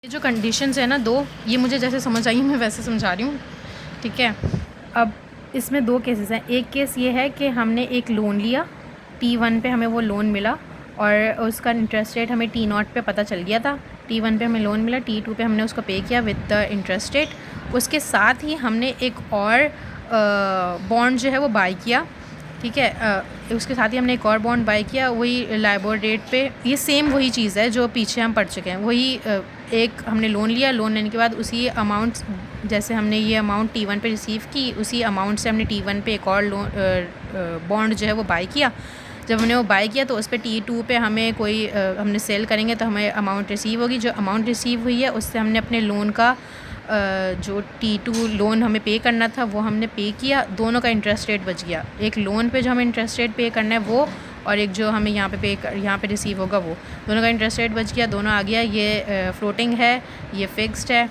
ये जो कंडीशंस है ना दो, ये मुझे जैसे समझ आई मैं वैसे समझा रही हूँ, ठीक है। अब इसमें दो केसेस हैं। एक केस ये है कि हमने एक लोन लिया, T1 पे हमें वो लोन मिला और उसका इंटरेस्ट रेट हमें T0 पे पता चल गया था। T1 पे हमें लोन मिला, T2 पे हमने उसको पे किया विद द इंटरेस्ट रेट। उसके साथ ही हमने एक और बॉन्ड जो है वो बाई किया, ठीक है। उसके साथ ही हमने एक और बॉन्ड बाई किया वही लाइबोर रेट पे। ये सेम वही चीज़ है जो पीछे हम पढ़ चुके हैं। वही एक हमने लोन लिया, लोन लेने के बाद उसी अमाउंट, जैसे हमने ये अमाउंट T1 पे रिसीव की, उसी अमाउंट से हमने T1 पे एक और लोन बॉन्ड जो है वो बाई किया। जब हमने वो बाई किया तो उस पर T2 पे हमें कोई हमने सेल करेंगे तो हमें अमाउंट रिसीव होगी। जो अमाउंट रिसीव हुई है उससे हमने अपने लोन का जो T2 लोन हमें पे करना था वो हमने पे किया। दोनों का इंटरेस्ट रेट बच गया। एक लोन पे जो हमें इंटरेस्ट रेट पे करना है वो, और एक जो हमें यहाँ पे रिसीव होगा वो, दोनों का इंटरेस्ट रेट बच गया, दोनों आ गया। ये फ्लोटिंग है, ये फ़िक्स्ड है।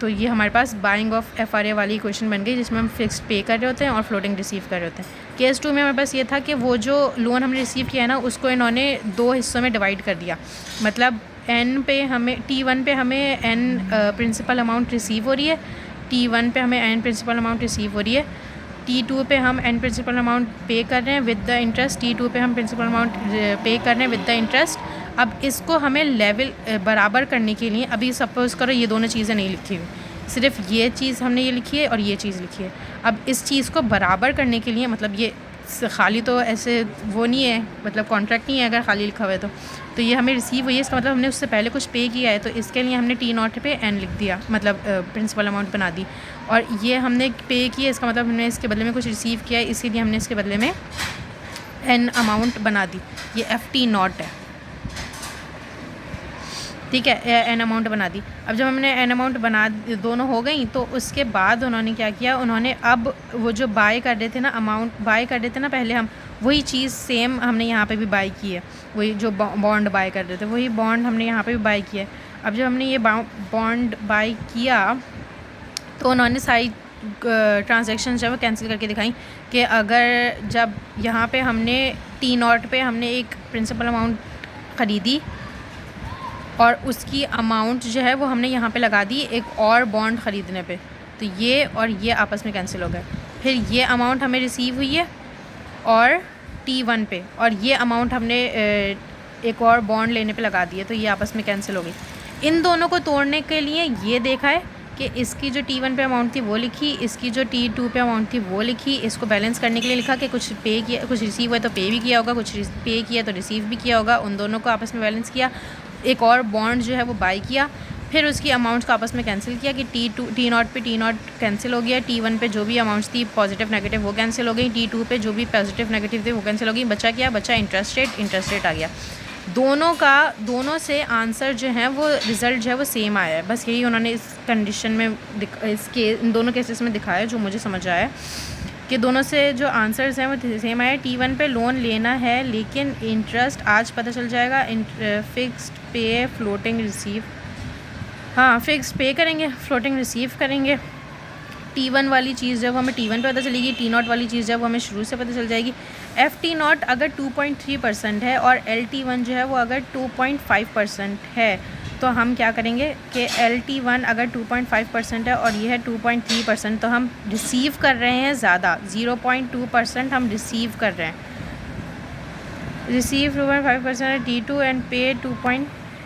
तो ये हमारे पास बाइंग ऑफ FRA वाली इक्वेशन बन गई जिसमें हम फिक्स्ड पे कर रहे होते हैं और फ्लोटिंग रिसीव कर रहे होते हैं। केस 2 में हमारे पास ये था कि वो जो लोन हमने रिसीव किया है ना उसको इन्होंने दो हिस्सों में डिवाइड कर दिया। मतलब N पे हमें T1 पे हमें N प्रिंसिपल अमाउंट रिसीव हो रही है, T1 पे हमें N प्रिंसिपल अमाउंट रिसीव हो रही है, T2 पे हम N प्रिंसिपल अमाउंट पे कर रहे हैं विद द इंटरेस्ट, T2 पे हम प्रिंसिपल अमाउंट पे कर रहे हैं विद द इंटरेस्ट। अब इसको हमें लेवल बराबर करने के लिए, अभी सपोज़ करो ये दोनों चीज़ें नहीं लिखी हुई, सिर्फ ये चीज़ हमने ये लिखी है और ये चीज़ लिखी है। अब इस चीज़ को बराबर करने के लिए, मतलब ये खाली तो ऐसे वो नहीं है, मतलब कॉन्ट्रैक्ट नहीं है अगर खाली लिखा हुआ है तो ये हमें रिसीव हुई है, इसका मतलब हमने उससे पहले कुछ पे किया है, तो इसके लिए हमने T0 पे N लिख दिया, मतलब प्रिंसिपल अमाउंट बना दी। और ये हमने पे किया, इसका मतलब हमने इसके बदले में कुछ रिसीव किया है, इसीलिए हमने इसके बदले में N अमाउंट बना दी। ये FT0 है, ठीक है, N अमाउंट बना दी। अब जब हमने N अमाउंट बना दोनों हो गई तो उसके बाद उन्होंने क्या किया, उन्होंने अब वो जो बाय कर रहे थे ना, अमाउंट बाय कर रहे थे ना पहले हम, वही चीज़ सेम हमने यहाँ पे भी बाय की है। वही जो बॉन्ड बाय कर रहे थे वही बॉन्ड हमने यहाँ पे भी बाय किया है। अब जब हमने ये बॉन्ड बाय किया तो उन्होंने सारी ट्रांजेक्शन जो है वो कैंसिल करके दिखाई कि अगर जब यहाँ पे हमने T0 पे हमने एक प्रिंसिपल अमाउंट ख़रीदी और उसकी अमाउंट जो है वो हमने यहाँ पे लगा दी एक और बॉन्ड ख़रीदने पे, तो ये और ये आपस में कैंसिल हो गए। फिर ये अमाउंट हमें रिसीव हुई है और T1 पे, और ये अमाउंट हमने एक और बॉन्ड लेने पे लगा दी है, तो ये आपस में कैंसिल हो गई। इन दोनों को तोड़ने के लिए ये देखा है कि इसकी जो T1 पे अमाउंट थी वो लिखी, इसकी जो T2 पे अमाउंट थी वो लिखी। इसको बैलेंस करने के लिए लिखा कि कुछ पे किया, कुछ रिसीव हुआ तो पे भी किया होगा, कुछ पे किया तो रिसीव भी किया होगा। उन दोनों को आपस में बैलेंस किया, एक और बॉन्ड जो है वो बाई किया, फिर उसकी अमाउंट्स को आपस में कैंसिल किया कि T0 पे T0 कैंसिल हो गया, T1 पे जो भी अमाउंट्स थी पॉजिटिव नेगेटिव वो कैंसिल हो गई, T2 पे जो भी पॉजिटिव नेगेटिव थे वो कैंसिल हो गई। बचा क्या, बचा इंटरेस्ट रेट आ गया। दोनों से आंसर जो है वो रिज़ल्ट जो है वो सेम आया है। बस यही उन्होंने इस कंडीशन में इन दोनों केसेस में दिखाया जो मुझे समझ आया कि दोनों से जो आंसर्स हैं वो सेम आया। T1 पे लोन लेना है लेकिन इंटरेस्ट आज पता चल जाएगा, फिक्स्ड पे फ्लोटिंग रिसीव, हाँ फिक्स पे करेंगे, फ्लोटिंग रिसीव करेंगे। T1 वाली चीज़ जब हमें T1 पे पता चलेगी, T0 वाली चीज़ जब हमें शुरू से पता चल जाएगी। FT0 अगर 2.3% है और LT1 जो है वो अगर 2.5% है तो हम क्या करेंगे कि LT1 अगर 2.5% है और ये है 2.3%, तो हम रिसीव कर रहे हैं ज़्यादा, 0.2% हम रिसीव कर रहे हैं। रिसीव 2.5% T2 एंड पे 2.